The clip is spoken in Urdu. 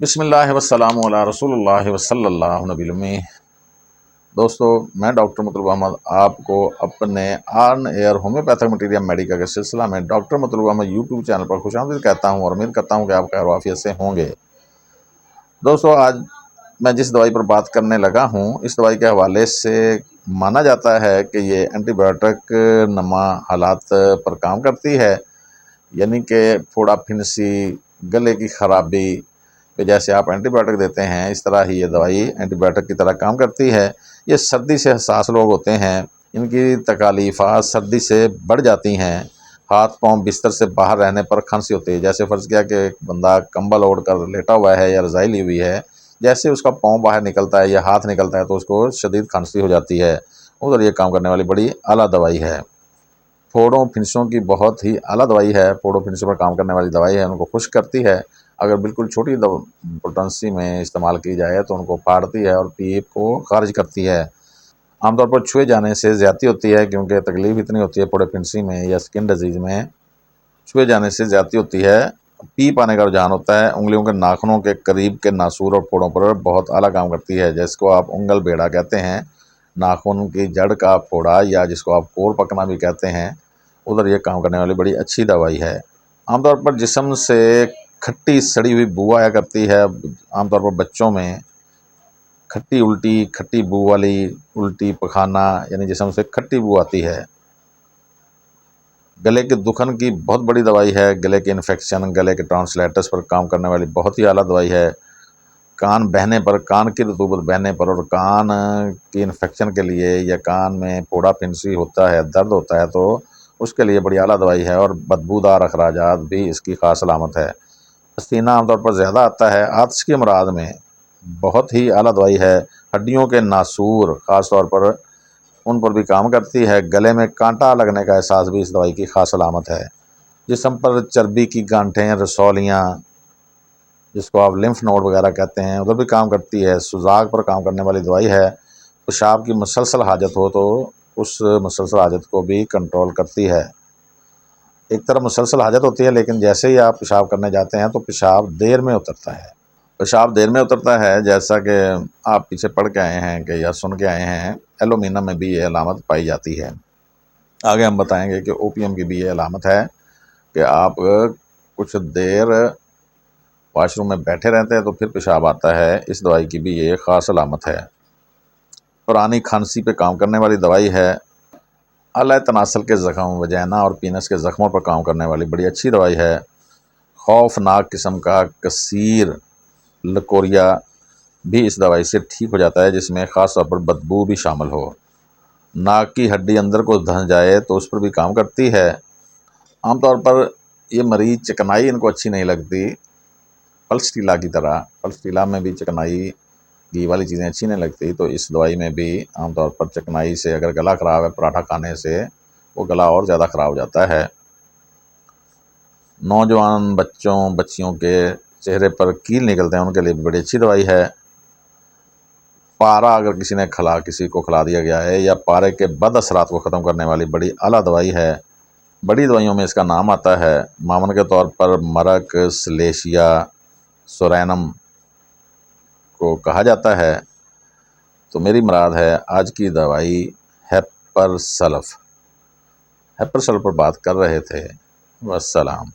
بسم اللہ والسلام علی رسول اللہ وصلی اللہ نبی الامی۔ دوستو، میں ڈاکٹر مطلوب احمد آپ کو اپنے آن ایئر ہومیوپیتھک مٹیریل میڈیکا کے سلسلہ میں ڈاکٹر مطلوب احمد یوٹیوب چینل پر خوش آمدید کہتا ہوں اور امید کرتا ہوں کہ آپ خیر و عافیت سے ہوں گے۔ دوستو، آج میں جس دوائی پر بات کرنے لگا ہوں، اس دوائی کے حوالے سے مانا جاتا ہے کہ یہ اینٹی بایوٹک نما حالات پر کام کرتی ہے، یعنی کہ پھوڑا پھنسی، گلے کی خرابی کہ جیسے آپ اینٹی بایوٹک دیتے ہیں اس طرح ہی یہ دوائی اینٹی بایوٹک کی طرح کام کرتی ہے۔ یہ سردی سے حساس لوگ ہوتے ہیں، ان کی تکالیفات سردی سے بڑھ جاتی ہیں۔ ہاتھ پاؤں بستر سے باہر رہنے پر کھانسی ہوتی ہے، جیسے فرض کیا کہ ایک بندہ کمبل اوڑھ کر لیٹا ہوا ہے یا رضائی لی ہوئی ہے، جیسے اس کا پاؤں باہر نکلتا ہے یا ہاتھ نکلتا ہے تو اس کو شدید کھانسی ہو جاتی ہے۔ ادھر یہ کام کرنے والی بڑی اعلیٰ دوائی ہے۔ پھوڑوں پھنسیوں کی بہت ہی اعلیٰ دوائی ہے، پھوڑوں پھنسیوں پر کام کرنے والی دوائی ہے، ان کو خشک کرتی ہے۔ اگر بالکل چھوٹی پوٹنسی میں استعمال کی جائے تو ان کو پھاڑتی ہے اور پیپ کو خارج کرتی ہے۔ عام طور پر چھوئے جانے سے زیادتی ہوتی ہے، کیونکہ تکلیف اتنی ہوتی ہے پھوڑے پھنسی میں یا اسکن ڈیزیز میں، چھوئے جانے سے زیادتی ہوتی ہے، پیپ آنے کا رجحان ہوتا ہے۔ انگلیوں کے ناخنوں کے قریب کے ناسور اور پھوڑوں پر بہت اعلیٰ کام کرتی ہے، جس کو آپ انگل بیڑا کہتے ہیں، ناخن کی جڑ کا پھوڑا یا جس کو آپ کور پکنا بھی کہتے ہیں، ادھر یہ کام کرنے والی بڑی اچھی دوائی ہے۔ عام طور پر جسم سے کھٹی سڑی ہوئی بو آیا کرتی ہے، عام طور پر بچوں میں کھٹی الٹی، کھٹی بو والی الٹی پخانہ، یعنی جسم سے کھٹی بو آتی ہے۔ گلے کے دکھن کی بہت بڑی دوائی ہے، گلے کے انفیکشن، گلے کے ٹرانسلیٹس پر کام کرنے والی بہت ہی اعلیٰ دوائی ہے۔ کان بہنے پر، کان کی رطوبت بہنے پر اور کان کی انفیکشن کے لیے یا کان میں پھوڑا پھنسی ہوتا ہے، درد ہوتا ہے تو اس کے لیے بڑی اعلیٰ دوائی ہے، اور بدبودار اخراجات بھی اس کی خاص علامت ہے۔ پسینہ عام طور پر زیادہ آتا ہے، آتش کے امراض میں بہت ہی اعلیٰ دوائی ہے۔ ہڈیوں کے ناسور خاص طور پر ان پر بھی کام کرتی ہے۔ گلے میں کانٹا لگنے کا احساس بھی اس دوائی کی خاص علامت ہے۔ جسم پر چربی کی گانٹھیں، رسولیاں، جس کو آپ لمف نوڈ وغیرہ کہتے ہیں، ادھر بھی کام کرتی ہے۔ سوزاک پر کام کرنے والی دوائی ہے۔ پیشاب کی مسلسل حاجت ہو تو اس مسلسل حاجت کو بھی کنٹرول کرتی ہے۔ ایک طرف مسلسل حاجت ہوتی ہے، لیکن جیسے ہی آپ پیشاب کرنے جاتے ہیں تو پیشاب دیر میں اترتا ہے۔ پیشاب دیر میں اترتا ہے، جیسا کہ آپ پیچھے پڑھ کے آئے ہیں کہ یا سن کے آئے ہیں، ایلومینم میں بھی یہ علامت پائی جاتی ہے۔ آگے ہم بتائیں گے کہ اوپیم کی بھی یہ علامت ہے کہ آپ کچھ دیر واش روم میں بیٹھے رہتے ہیں تو پھر پیشاب آتا ہے، اس دوائی کی بھی یہ خاص علامت ہے۔ پرانی کھانسی پہ کام کرنے والی دوائی ہے۔ اعلیٰ تناسل کے زخم، وجینا اور پینس کے زخموں پر کام کرنے والی بڑی اچھی دوائی ہے۔ خوفناک قسم کا کثیر لکوریا بھی اس دوائی سے ٹھیک ہو جاتا ہے، جس میں خاص طور پر بدبو بھی شامل ہو۔ ناک کی ہڈی اندر کو دھنس جائے تو اس پر بھی کام کرتی ہے۔ عام طور پر یہ مریض چکنائی ان کو اچھی نہیں لگتی، پلسٹیلا کی طرح، پلسٹیلا میں بھی چکنائی گھی والی چیزیں اچھی نہیں لگتی، تو اس دوائی میں بھی عام طور پر چکنائی سے اگر گلا خراب ہے پراٹھا کھانے سے وہ گلا اور زیادہ خراب ہو جاتا ہے۔ نوجوان بچوں بچیوں کے چہرے پر کیل نکلتے ہیں، ان کے لیے بھی بڑی اچھی دوائی ہے۔ پارا اگر کسی کو کھلا دیا گیا ہے یا پارے کے بد اثرات کو ختم کرنے والی بڑی اعلیٰ دوائی ہے۔ بڑی دوائیوں میں اس کا نام آتا ہے، معاون کے طور پر مرک، سلیشیا، سورینم کو کہا جاتا ہے۔ تو میری مراد ہے آج کی دوائی ہیپر سلف۔ ہیپر سلف پر بات کر رہے تھے۔ والسلام۔